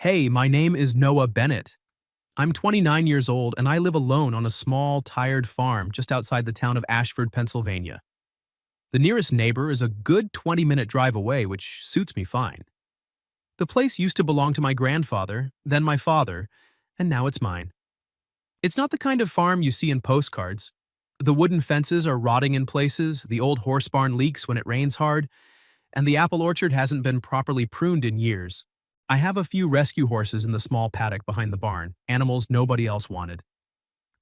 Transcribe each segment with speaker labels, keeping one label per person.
Speaker 1: Hey, my name is Noah Bennett. I'm 29 years old and I live alone on a small, tired farm just outside the town of Ashford, Pennsylvania. The nearest neighbor is a good 20-minute drive away, which suits me fine. The place used to belong to my grandfather, then my father, and now it's mine. It's not the kind of farm you see in postcards. The wooden fences are rotting in places, the old horse barn leaks when it rains hard, and the apple orchard hasn't been properly pruned in years. I have a few rescue horses in the small paddock behind the barn, animals nobody else wanted.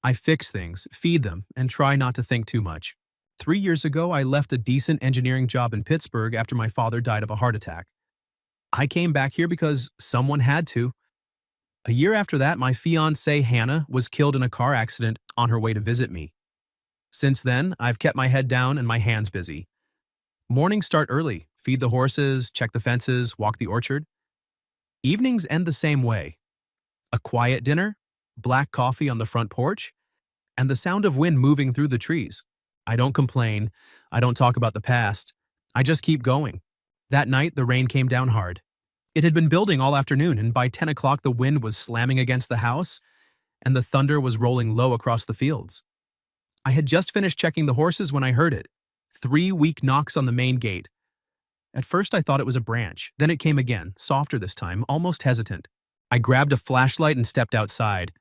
Speaker 1: I fix things, feed them, and try not to think too much. 3 years ago, I left a decent engineering job in Pittsburgh after my father died of a heart attack. I came back here because someone had to. A year after that, my fiancée Hannah was killed in a car accident on her way to visit me. Since then, I've kept my head down and my hands busy. Mornings start early, feed the horses, check the fences, walk the orchard. Evenings end the same way. A quiet dinner, black coffee on the front porch, and the sound of wind moving through the trees. I don't complain. I don't talk about the past. I just keep going. That night, the rain came down hard. It had been building all afternoon, and by 10 o'clock, the wind was slamming against the house, and the thunder was rolling low across the fields. I had just finished checking the horses when I heard it. 3 weak knocks on the main gate. At first, I thought it was a branch. Then it came again, softer this time, almost hesitant. I grabbed a flashlight and stepped outside.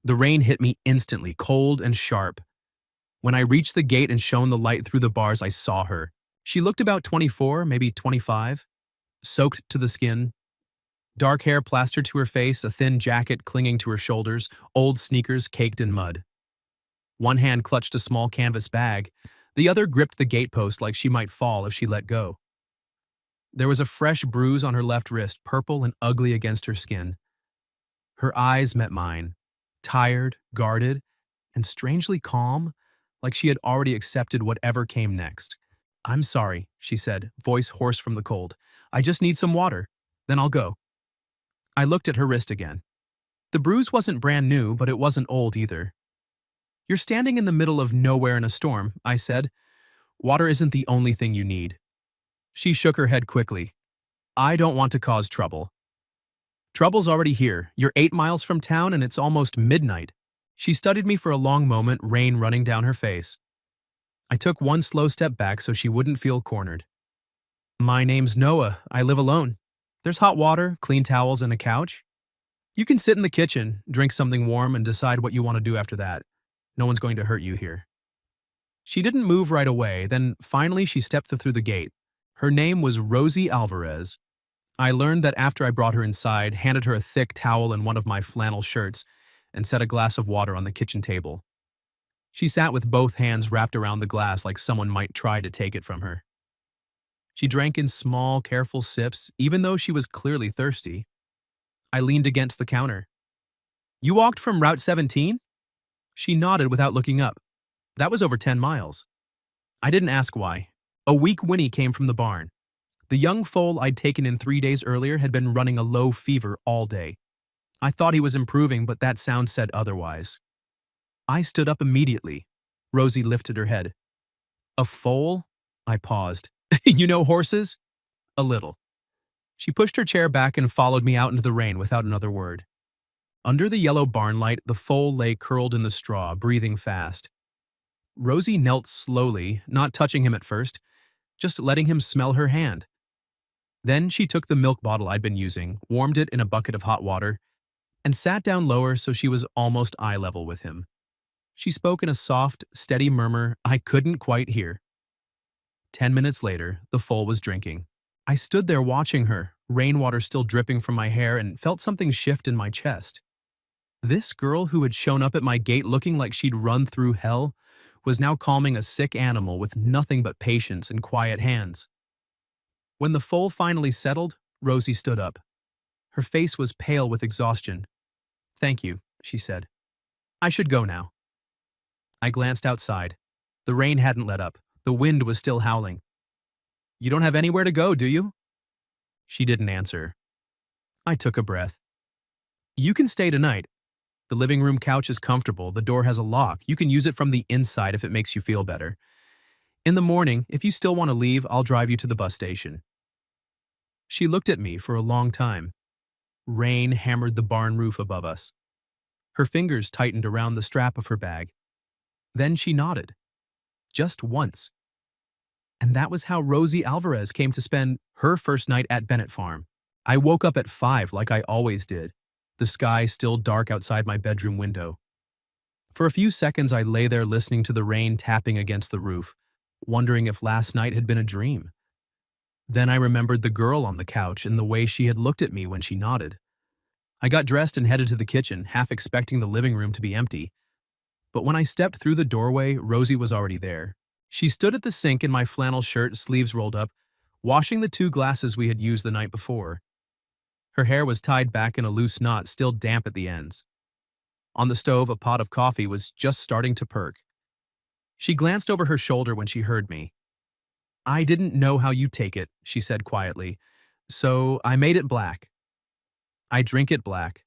Speaker 1: The rain hit me instantly, cold and sharp. When I reached the gate and shone the light through the bars, I saw her. She looked about 24, maybe 25, soaked to the skin. Dark hair plastered to her face, a thin jacket clinging to her shoulders, old sneakers caked in mud. One hand clutched a small canvas bag. The other gripped the gatepost like she might fall if she let go. There was a fresh bruise on her left wrist, purple and ugly against her skin. Her eyes met mine, tired, guarded, and strangely calm, like she had already accepted whatever came next. "I'm sorry," she said, voice hoarse from the cold. "I just need some water. Then I'll go." I looked at her wrist again. The bruise wasn't brand new, but it wasn't old either. "You're standing in the middle of nowhere in a storm," I said. "Water isn't the only thing you need." She shook her head quickly. "I don't want to cause trouble." "Trouble's already here. You're 8 miles from town and it's almost midnight." She studied me for a long moment, rain running down her face. I took one slow step back so she wouldn't feel cornered. "My name's Noah. I live alone. There's hot water, clean towels, and a couch. You can sit in the kitchen, drink something warm, and decide what you want to do after that. No one's going to hurt you here." She didn't move right away, then finally she stepped through the gate. Her name was Rosie Alvarez. I learned that after I brought her inside, handed her a thick towel and one of my flannel shirts, and set a glass of water on the kitchen table. She sat with both hands wrapped around the glass like someone might try to take it from her. She drank in small, careful sips, even though she was clearly thirsty. I leaned against the counter. "You walked from Route 17? She nodded without looking up. "That was over 10 miles. I didn't ask why. A weak whinny came from the barn. The young foal I'd taken in 3 days earlier had been running a low fever all day. I thought he was improving, but that sound said otherwise. I stood up immediately. Rosie lifted her head. "A foal?" I paused. "You know horses?" "A little." She pushed her chair back and followed me out into the rain without another word. Under the yellow barn light, the foal lay curled in the straw, breathing fast. Rosie knelt slowly, not touching him at first, just letting him smell her hand. Then she took the milk bottle I'd been using, warmed it in a bucket of hot water, and sat down lower so she was almost eye level with him. She spoke in a soft, steady murmur I couldn't quite hear. 10 minutes later, the foal was drinking. I stood there watching her, rainwater still dripping from my hair, and felt something shift in my chest. This girl who had shown up at my gate looking like she'd run through hell was now calming a sick animal with nothing but patience and quiet hands. When the foal finally settled, Rosie stood up. Her face was pale with exhaustion. "Thank you," she said. "I should go now." I glanced outside. The rain hadn't let up. The wind was still howling. "You don't have anywhere to go, do you?" She didn't answer. I took a breath. "You can stay tonight. The living room couch is comfortable. The door has a lock. You can use it from the inside if it makes you feel better. In the morning, if you still want to leave, I'll drive you to the bus station." She looked at me for a long time. Rain hammered the barn roof above us. Her fingers tightened around the strap of her bag. Then she nodded. Just once. And that was how Rosie Alvarez came to spend her first night at Bennett Farm. I woke up at 5 like I always did, the sky still dark outside my bedroom window. For a few seconds I lay there listening to the rain tapping against the roof, wondering if last night had been a dream. Then I remembered the girl on the couch and the way she had looked at me when she nodded. I got dressed and headed to the kitchen, half expecting the living room to be empty. But when I stepped through the doorway, Rosie was already there. She stood at the sink in my flannel shirt, sleeves rolled up, washing the 2 glasses we had used the night before. Her hair was tied back in a loose knot, still damp at the ends. On the stove, a pot of coffee was just starting to perk. She glanced over her shoulder when she heard me. "I didn't know how you'd take it," she said quietly, "so I made it black." I drink it black.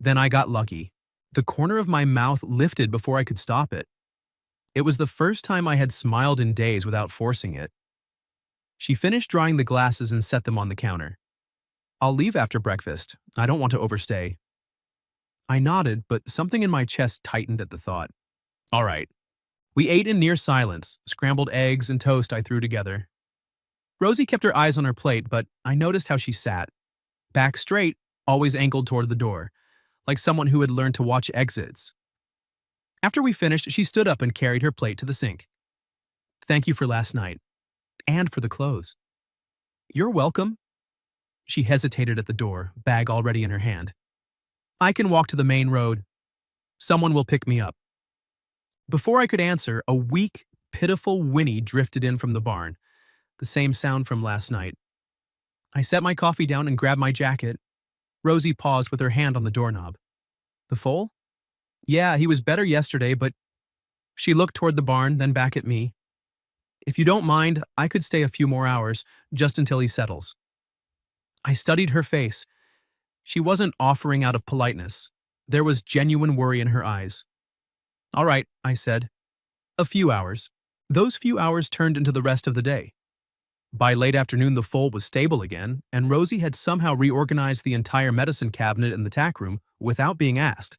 Speaker 1: Then I got lucky. The corner of my mouth lifted before I could stop it. It was the first time I had smiled in days without forcing it. She finished drying the glasses and set them on the counter. "I'll leave after breakfast. I don't want to overstay." I nodded, but something in my chest tightened at the thought. All right. We ate in near silence, scrambled eggs and toast I threw together. Rosie kept her eyes on her plate, but I noticed how she sat. Back straight, always angled toward the door, like someone who had learned to watch exits. After we finished, she stood up and carried her plate to the sink. "Thank you for last night. And for the clothes." "You're welcome." She hesitated at the door, bag already in her hand. "I can walk to the main road. Someone will pick me up." Before I could answer, a weak, pitiful whinny drifted in from the barn, the same sound from last night. I set my coffee down and grabbed my jacket. Rosie paused with her hand on the doorknob. "The foal?" "Yeah, he was better yesterday, but—" She looked toward the barn, then back at me. "If you don't mind, I could stay a few more hours, just until he settles." I studied her face. She wasn't offering out of politeness. There was genuine worry in her eyes. "All right," I said. "A few hours." Those few hours turned into the rest of the day. By late afternoon, the foal was stable again, and Rosie had somehow reorganized the entire medicine cabinet in the tack room without being asked.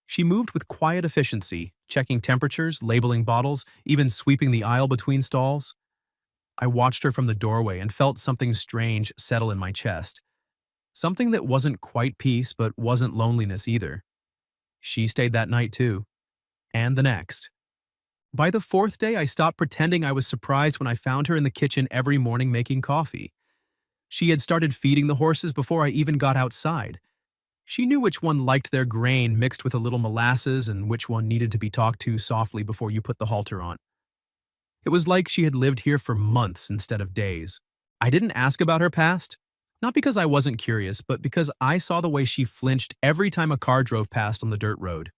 Speaker 1: She moved with quiet efficiency, checking temperatures, labeling bottles, even sweeping the aisle between stalls. I watched her from the doorway and felt something strange settle in my chest. Something that wasn't quite peace, but wasn't loneliness either. She stayed that night too. And the next. By the 4th day, I stopped pretending I was surprised when I found her in the kitchen every morning making coffee. She had started feeding the horses before I even got outside. She knew which one liked their grain mixed with a little molasses and which one needed to be talked to softly before you put the halter on. It was like she had lived here for months instead of days. I didn't ask about her past, not because I wasn't curious, but because I saw the way she flinched every time a car drove past on the dirt road.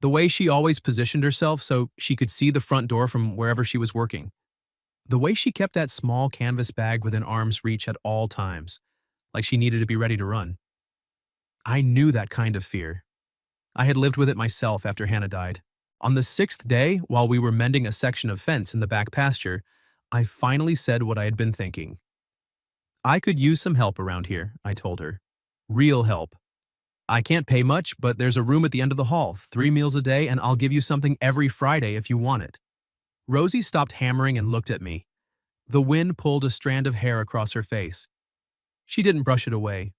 Speaker 1: The way she always positioned herself so she could see the front door from wherever she was working. The way she kept that small canvas bag within arm's reach at all times, like she needed to be ready to run. I knew that kind of fear. I had lived with it myself after Hannah died. On the 6th day, while we were mending a section of fence in the back pasture, I finally said what I had been thinking. "I could use some help around here," I told her. "Real help. I can't pay much, but there's a room at the end of the hall, 3 meals a day, and I'll give you something every Friday if you want it." Rosie stopped hammering and looked at me. The wind pulled a strand of hair across her face. She didn't brush it away.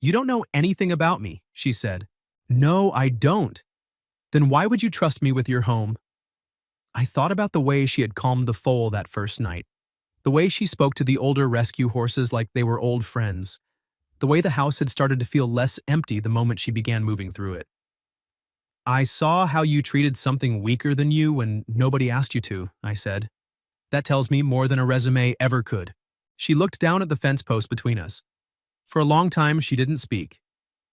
Speaker 1: "You don't know anything about me," she said. "No, I don't." "Then why would you trust me with your home?" I thought about the way she had calmed the foal that first night. The way she spoke to the older rescue horses like they were old friends. The way the house had started to feel less empty the moment she began moving through it. "I saw how you treated something weaker than you when nobody asked you to," I said. "That tells me more than a resume ever could." She looked down at the fence post between us. For a long time, she didn't speak.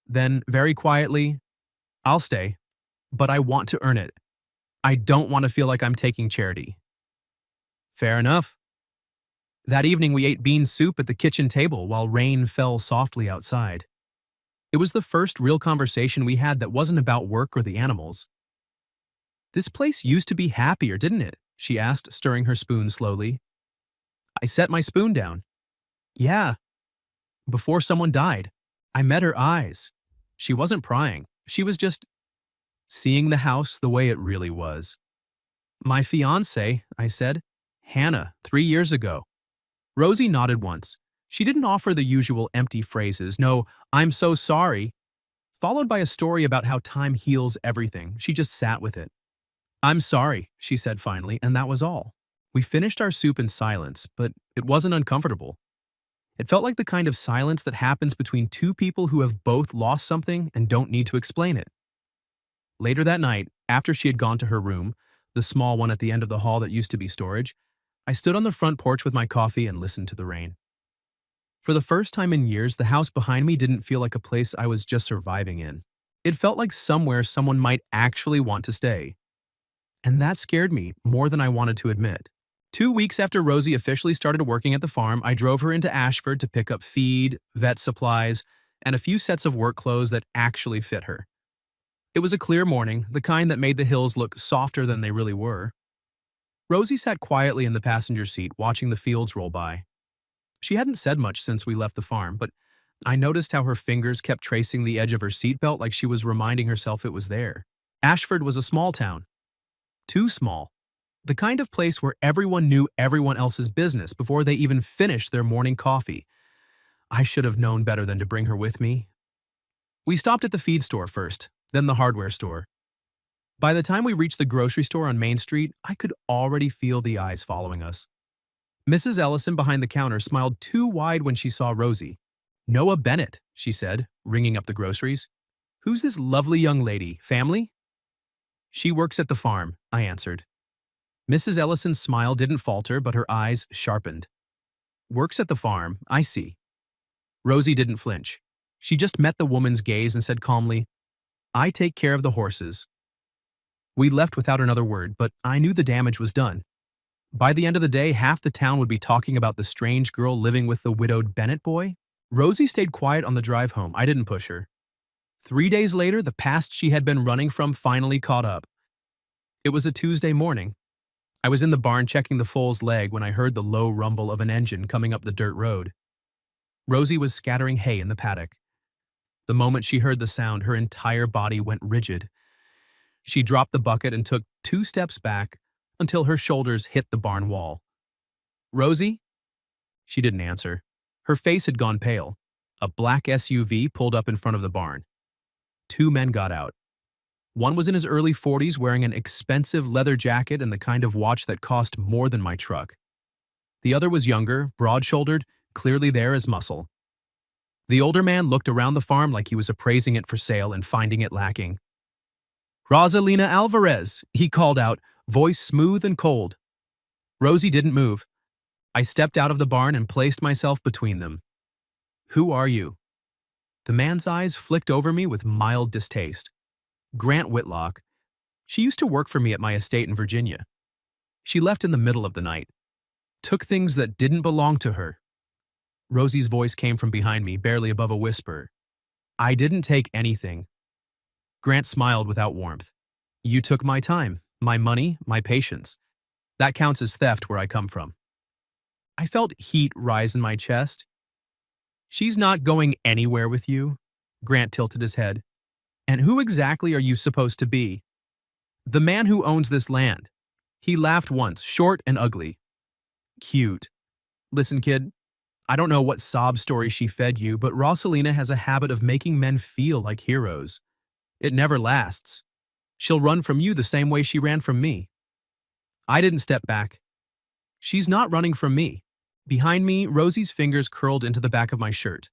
Speaker 1: Then, very quietly, "I'll stay, but I want to earn it. I don't want to feel like I'm taking charity." Fair enough. That evening, we ate bean soup at the kitchen table while rain fell softly outside. It was the first real conversation we had that wasn't about work or the animals. "This place used to be happier, didn't it?" she asked, stirring her spoon slowly. I set my spoon down. "Yeah. Before someone died." I met her eyes. She wasn't prying. She was just seeing the house the way it really was. My fiancée, I said. Hannah, 3 years ago. Rosie nodded once. She didn't offer the usual empty phrases, no, I'm so sorry, followed by a story about how time heals everything. She just sat with it. I'm sorry, she said finally, and that was all. We finished our soup in silence, but it wasn't uncomfortable. It felt like the kind of silence that happens between two people who have both lost something and don't need to explain it. Later that night, after she had gone to her room, the small one at the end of the hall that used to be storage, I stood on the front porch with my coffee and listened to the rain. For the first time in years, the house behind me didn't feel like a place I was just surviving in. It felt like somewhere someone might actually want to stay. And that scared me more than I wanted to admit. 2 weeks after Rosie officially started working at the farm, I drove her into Ashford to pick up feed, vet supplies, and a few sets of work clothes that actually fit her. It was a clear morning, the kind that made the hills look softer than they really were. Rosie sat quietly in the passenger seat, watching the fields roll by. She hadn't said much since we left the farm, but I noticed how her fingers kept tracing the edge of her seatbelt like she was reminding herself it was there. Ashford was a small town. Too small. The kind of place where everyone knew everyone else's business before they even finished their morning coffee. I should have known better than to bring her with me. We stopped at the feed store first, then the hardware store. By the time we reached the grocery store on Main Street, I could already feel the eyes following us. Mrs. Ellison behind the counter smiled too wide when she saw Rosie. Noah Bennett, she said, ringing up the groceries. Who's this lovely young lady? Family? She works at the farm, I answered. Mrs. Ellison's smile didn't falter, but her eyes sharpened. Works at the farm, I see. Rosie didn't flinch. She just met the woman's gaze and said calmly, I take care of the horses. We left without another word, but I knew the damage was done. By the end of the day, half the town would be talking about the strange girl living with the widowed Bennett boy. Rosie stayed quiet on the drive home. I didn't push her. 3 days later, the past she had been running from finally caught up. It was a Tuesday morning. I was in the barn checking the foal's leg when I heard the low rumble of an engine coming up the dirt road. Rosie was scattering hay in the paddock. The moment she heard the sound, her entire body went rigid. She dropped the bucket and took 2 steps back until her shoulders hit the barn wall. Rosie? She didn't answer. Her face had gone pale. A black SUV pulled up in front of the barn. 2 men got out. One was in his early 40s wearing an expensive leather jacket and the kind of watch that cost more than my truck. The other was younger, broad-shouldered, clearly there as muscle. The older man looked around the farm like he was appraising it for sale and finding it lacking. Rosalina Alvarez, he called out, voice smooth and cold. Rosie didn't move. I stepped out of the barn and placed myself between them. Who are you? The man's eyes flicked over me with mild distaste. Grant Whitlock. She used to work for me at my estate in Virginia. She left in the middle of the night. Took things that didn't belong to her. Rosie's voice came from behind me, barely above a whisper. I didn't take anything. Grant smiled without warmth. You took my time, my money, my patience. That counts as theft where I come from. I felt heat rise in my chest. She's not going anywhere with you. Grant tilted his head. And who exactly are you supposed to be? The man who owns this land. He laughed once, short and ugly. Cute. Listen, kid, I don't know what sob story she fed you, but Rosalina has a habit of making men feel like heroes. It never lasts. She'll run from you the same way she ran from me. I didn't step back. She's not running from me. Behind me, Rosie's fingers curled into the back of my shirt.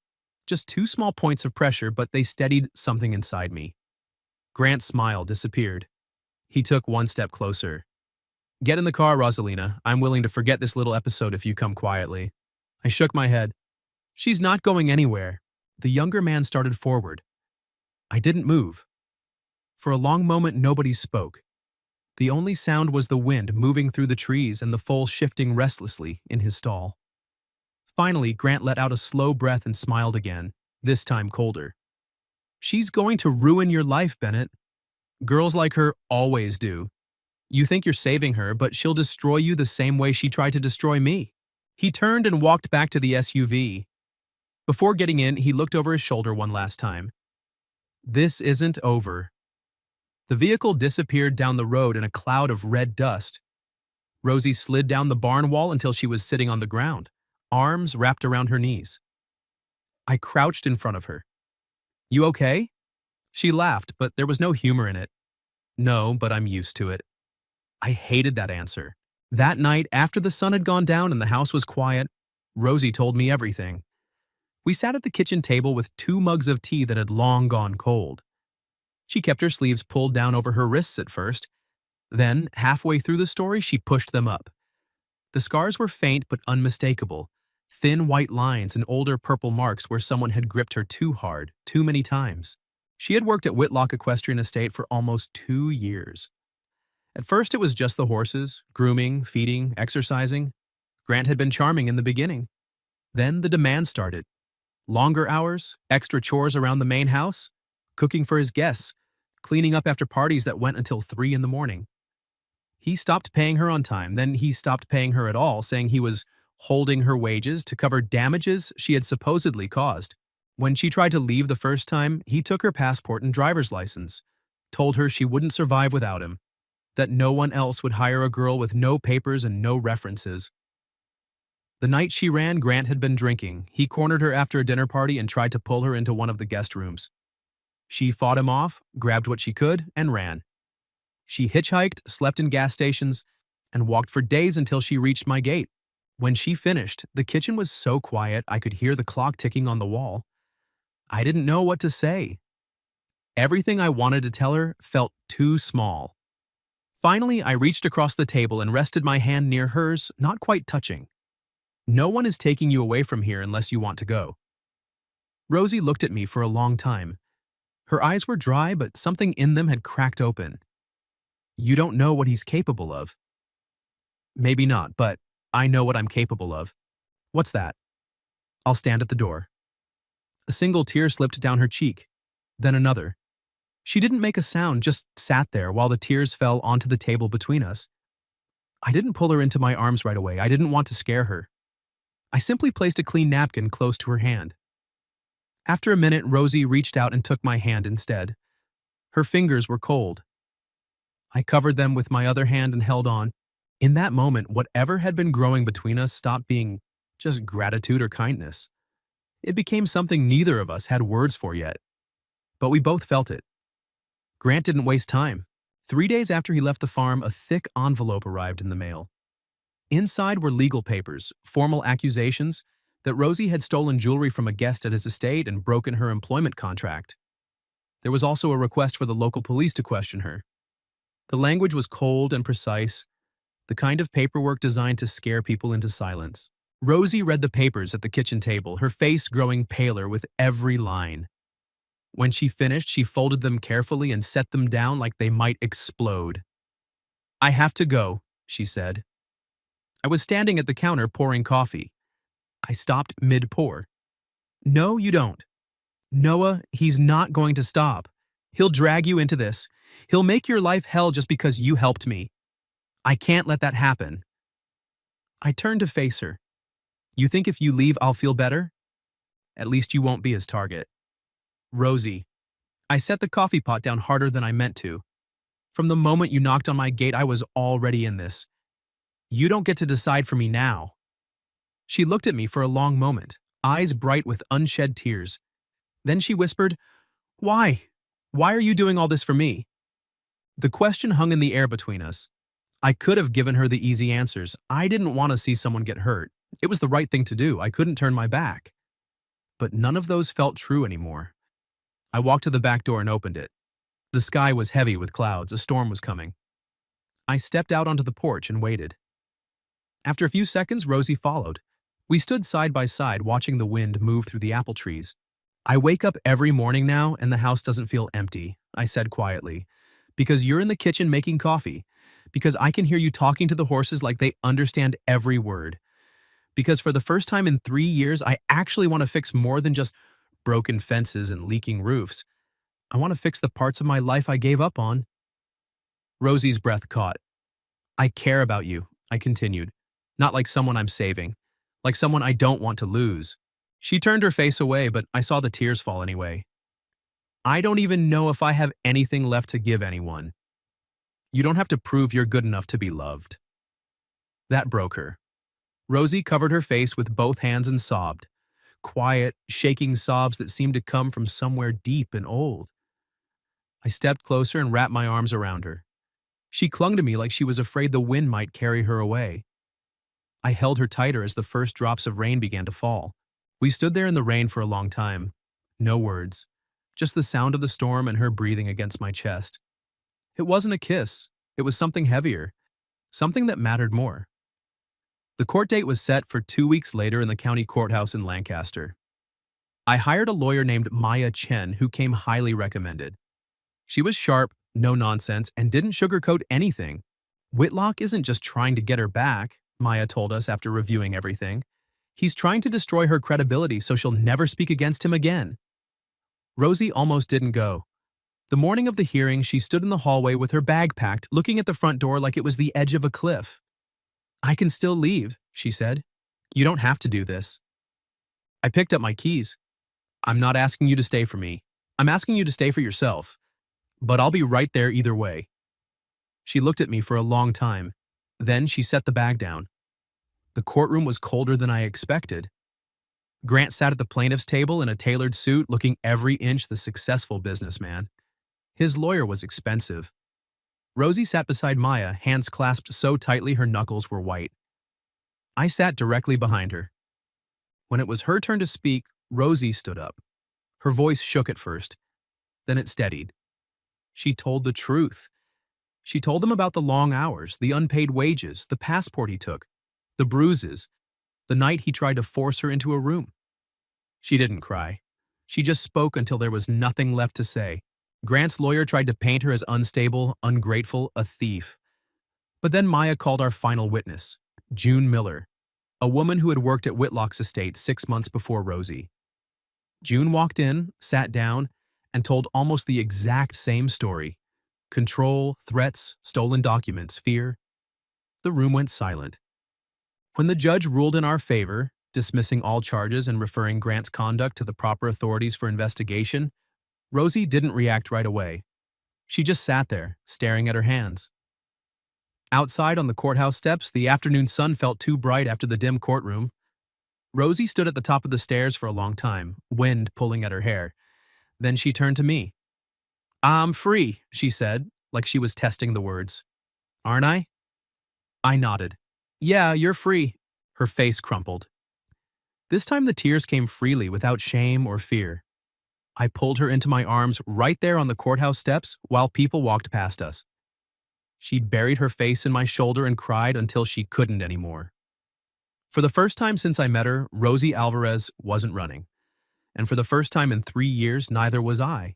Speaker 1: Just 2 small points of pressure, but they steadied something inside me. Grant's smile disappeared. He took 1 step closer. Get in the car, Rosalina. I'm willing to forget this little episode if you come quietly. I shook my head. She's not going anywhere. The younger man started forward. I didn't move. For a long moment, nobody spoke. The only sound was the wind moving through the trees and the foal shifting restlessly in his stall. Finally, Grant let out a slow breath and smiled again, this time colder. She's going to ruin your life, Bennett. Girls like her always do. You think you're saving her, but she'll destroy you the same way she tried to destroy me. He turned and walked back to the SUV. Before getting in, he looked over his shoulder one last time. This isn't over. The vehicle disappeared down the road in a cloud of red dust. Rosie slid down the barn wall until she was sitting on the ground, arms wrapped around her knees. I crouched in front of her. You okay? She laughed, but there was no humor in it. No, but I'm used to it. I hated that answer. That night, after the sun had gone down and the house was quiet, Rosie told me everything. We sat at the kitchen table with 2 mugs of tea that had long gone cold. She kept her sleeves pulled down over her wrists at first. Then, halfway through the story, she pushed them up. The scars were faint but unmistakable, thin white lines and older purple marks where someone had gripped her too hard, too many times. She had worked at Whitlock Equestrian Estate for almost 2 years. At first it was just the horses, grooming, feeding, exercising. Grant had been charming in the beginning. Then the demand started. Longer hours, extra chores around the main house, cooking for his guests, cleaning up after parties that went until 3 in the morning. He stopped paying her on time, then he stopped paying her at all, saying he was holding her wages to cover damages she had supposedly caused. When she tried to leave the first time, he took her passport and driver's license, told her she wouldn't survive without him, that no one else would hire a girl with no papers and no references. The night she ran, Grant had been drinking. He cornered her after a dinner party and tried to pull her into one of the guest rooms. She fought him off, grabbed what she could, and ran. She hitchhiked, slept in gas stations, and walked for days until she reached my gate. When she finished, the kitchen was so quiet I could hear the clock ticking on the wall. I didn't know what to say. Everything I wanted to tell her felt too small. Finally, I reached across the table and rested my hand near hers, not quite touching. No one is taking you away from here unless you want to go. Rosie looked at me for a long time. Her eyes were dry, but something in them had cracked open. You don't know what he's capable of. Maybe not, but I know what I'm capable of. What's that? I'll stand at the door. A single tear slipped down her cheek, then another. She didn't make a sound, just sat there while the tears fell onto the table between us. I didn't pull her into my arms right away. I didn't want to scare her. I simply placed a clean napkin close to her hand. After a minute, Rosie reached out and took my hand instead. Her fingers were cold. I covered them with my other hand and held on. In that moment, whatever had been growing between us stopped being just gratitude or kindness. It became something neither of us had words for yet. But we both felt it. Grant didn't waste time. 3 days after he left the farm, a thick envelope arrived in the mail. Inside were legal papers, formal accusations that Rosie had stolen jewelry from a guest at his estate and broken her employment contract. There was also a request for the local police to question her. The language was cold and precise, the kind of paperwork designed to scare people into silence. Rosie read the papers at the kitchen table, her face growing paler with every line. When she finished, she folded them carefully and set them down like they might explode. I have to go, she said. I was standing at the counter pouring coffee. I stopped mid-pour. No, you don't. Noah, he's not going to stop. He'll drag you into this. He'll make your life hell just because you helped me. I can't let that happen. I turned to face her. You think if you leave, I'll feel better? At least you won't be his target. Rosie. I set the coffee pot down harder than I meant to. From the moment you knocked on my gate, I was already in this. You don't get to decide for me now. She looked at me for a long moment, eyes bright with unshed tears. Then she whispered, Why? Why are you doing all this for me? The question hung in the air between us. I could have given her the easy answers. I didn't want to see someone get hurt. It was the right thing to do. I couldn't turn my back. But none of those felt true anymore. I walked to the back door and opened it. The sky was heavy with clouds. A storm was coming. I stepped out onto the porch and waited. After a few seconds, Rosie followed. We stood side by side watching the wind move through the apple trees. I wake up every morning now and the house doesn't feel empty, I said quietly, because you're in the kitchen making coffee, because I can hear you talking to the horses like they understand every word, because for the first time in 3 years, I actually want to fix more than just broken fences and leaking roofs. I want to fix the parts of my life I gave up on. Rosie's breath caught. I care about you, I continued, not like someone I'm saving, like someone I don't want to lose. She turned her face away, but I saw the tears fall anyway. I don't even know if I have anything left to give anyone. You don't have to prove you're good enough to be loved. That broke her. Rosie covered her face with both hands and sobbed. Quiet, shaking sobs that seemed to come from somewhere deep and old. I stepped closer and wrapped my arms around her. She clung to me like she was afraid the wind might carry her away. I held her tighter as the first drops of rain began to fall. We stood there in the rain for a long time. No words. Just the sound of the storm and her breathing against my chest. It wasn't a kiss. It was something heavier. Something that mattered more. The court date was set for 2 weeks later in the county courthouse in Lancaster. I hired a lawyer named Maya Chen who came highly recommended. She was sharp, no nonsense, and didn't sugarcoat anything. Whitlock isn't just trying to get her back, Maya told us after reviewing everything. He's trying to destroy her credibility so she'll never speak against him again. Rosie almost didn't go. The morning of the hearing, she stood in the hallway with her bag packed, looking at the front door like it was the edge of a cliff. "I can still leave," she said. "You don't have to do this." I picked up my keys. "I'm not asking you to stay for me. I'm asking you to stay for yourself. But I'll be right there either way." She looked at me for a long time. Then she set the bag down. The courtroom was colder than I expected. Grant sat at the plaintiff's table in a tailored suit, looking every inch the successful businessman. His lawyer was expensive. Rosie sat beside Maya, hands clasped so tightly her knuckles were white. I sat directly behind her. When it was her turn to speak, Rosie stood up. Her voice shook at first. Then it steadied. She told the truth. She told them about the long hours, the unpaid wages, the passport he took, the bruises, the night he tried to force her into a room. She didn't cry. She just spoke until there was nothing left to say. Grant's lawyer tried to paint her as unstable, ungrateful, a thief. But then Maya called our final witness, June Miller, a woman who had worked at Whitlock's estate 6 months before Rosie. June walked in, sat down, and told almost the exact same story. Control, threats, stolen documents, fear. The room went silent. When the judge ruled in our favor, dismissing all charges and referring Grant's conduct to the proper authorities for investigation, Rosie didn't react right away. She just sat there, staring at her hands. Outside on the courthouse steps, the afternoon sun felt too bright after the dim courtroom. Rosie stood at the top of the stairs for a long time, wind pulling at her hair. Then she turned to me. "I'm free," she said, like she was testing the words. "Aren't I?" I nodded. "Yeah, you're free." Her face crumpled. This time the tears came freely without shame or fear. I pulled her into my arms right there on the courthouse steps while people walked past us. She buried her face in my shoulder and cried until she couldn't anymore. For the first time since I met her, Rosie Alvarez wasn't running. And for the first time in 3 years, neither was I.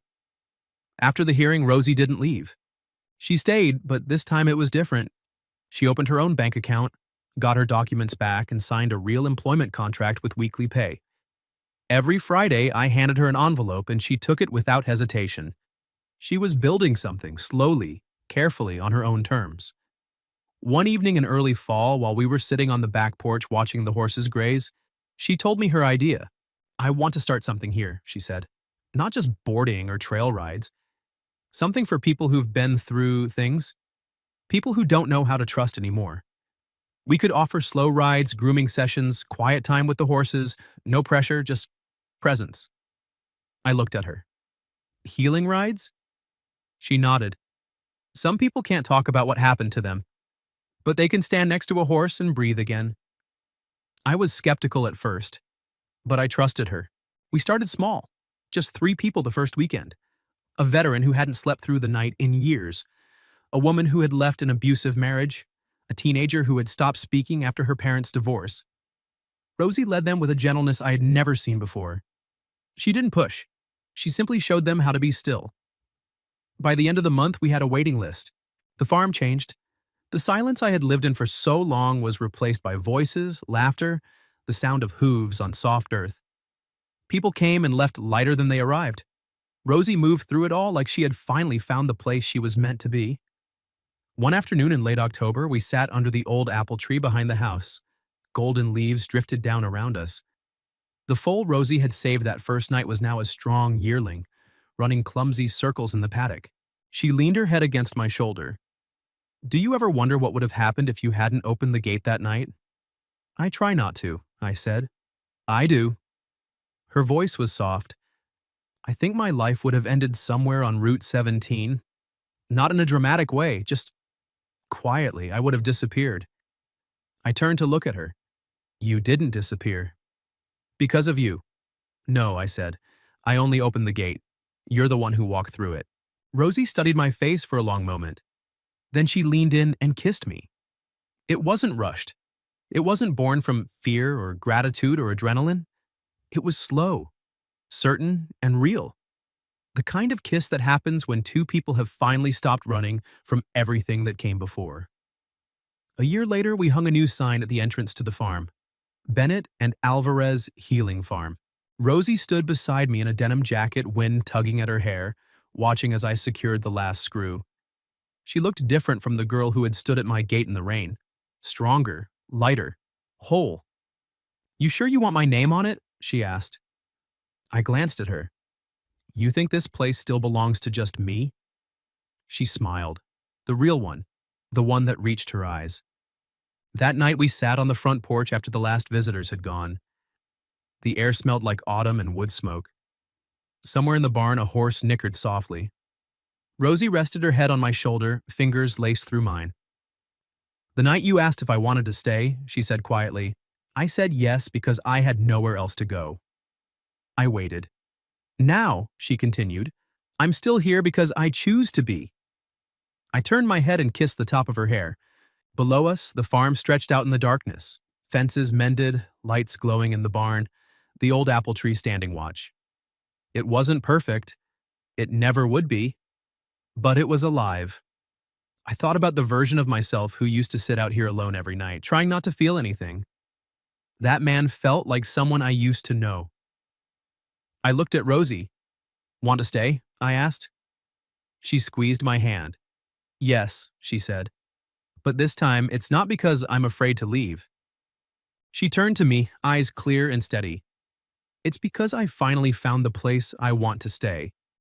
Speaker 1: After the hearing, Rosie didn't leave. She stayed, but this time it was different. She opened her own bank account, got her documents back, and signed a real employment contract with weekly pay. Every Friday, I handed her an envelope and she took it without hesitation. She was building something, slowly, carefully, on her own terms. One evening in early fall, while we were sitting on the back porch watching the horses graze, she told me her idea. "I want to start something here," she said. "Not just boarding or trail rides. Something for people who've been through things. People who don't know how to trust anymore. We could offer slow rides, grooming sessions, quiet time with the horses, no pressure, just presence." I looked at her. "Healing rides?" She nodded. "Some people can't talk about what happened to them, but they can stand next to a horse and breathe again." I was skeptical at first, but I trusted her. We started small, just 3 people the first weekend. A veteran who hadn't slept through the night in years, a woman who had left an abusive marriage, a teenager who had stopped speaking after her parents' divorce. Rosie led them with a gentleness I had never seen before. She didn't push. She simply showed them how to be still. By the end of the month, we had a waiting list. The farm changed. The silence I had lived in for so long was replaced by voices, laughter, the sound of hooves on soft earth. People came and left lighter than they arrived. Rosie moved through it all like she had finally found the place she was meant to be. One afternoon in late October, we sat under the old apple tree behind the house. Golden leaves drifted down around us. The foal Rosie had saved that first night was now a strong yearling, running clumsy circles in the paddock. She leaned her head against my shoulder. Do you ever wonder what would have happened if you hadn't opened the gate that night? I try not to, I said. I do. Her voice was soft. I think my life would have ended somewhere on Route 17. Not in a dramatic way, just quietly. I would have disappeared. I turned to look at her. You didn't disappear. Because of you. No, I said. I only opened the gate. You're the one who walked through it. Rosie studied my face for a long moment. Then she leaned in and kissed me. It wasn't rushed. It wasn't born from fear or gratitude or adrenaline. It was slow, certain, and real. The kind of kiss that happens when two people have finally stopped running from everything that came before. A year later, we hung a new sign at the entrance to the farm. Bennett and Alvarez Healing Farm. Rosie stood beside me in a denim jacket, wind tugging at her hair, watching as I secured the last screw. She looked different from the girl who had stood at my gate in the rain. Stronger, lighter, whole. You sure you want my name on it? She asked. I glanced at her. You think this place still belongs to just me? She smiled. The real one. The one that reached her eyes. That night we sat on the front porch after the last visitors had gone. The air smelled like autumn and wood smoke. Somewhere in the barn a horse nickered softly. Rosie rested her head on my shoulder, fingers laced through mine. The night you asked if I wanted to stay, she said quietly, I said yes because I had nowhere else to go. I waited. Now, she continued, I'm still here because I choose to be. I turned my head and kissed the top of her hair. Below us, the farm stretched out in the darkness, fences mended, lights glowing in the barn, the old apple tree standing watch. It wasn't perfect. It never would be. But it was alive. I thought about the version of myself who used to sit out here alone every night, trying not to feel anything. That man felt like someone I used to know. I looked at Rosie. Want to stay? I asked. She squeezed my hand. Yes, she said. But this time, it's not because I'm afraid to leave. She turned to me, eyes clear and steady. It's because I finally found the place I want to stay.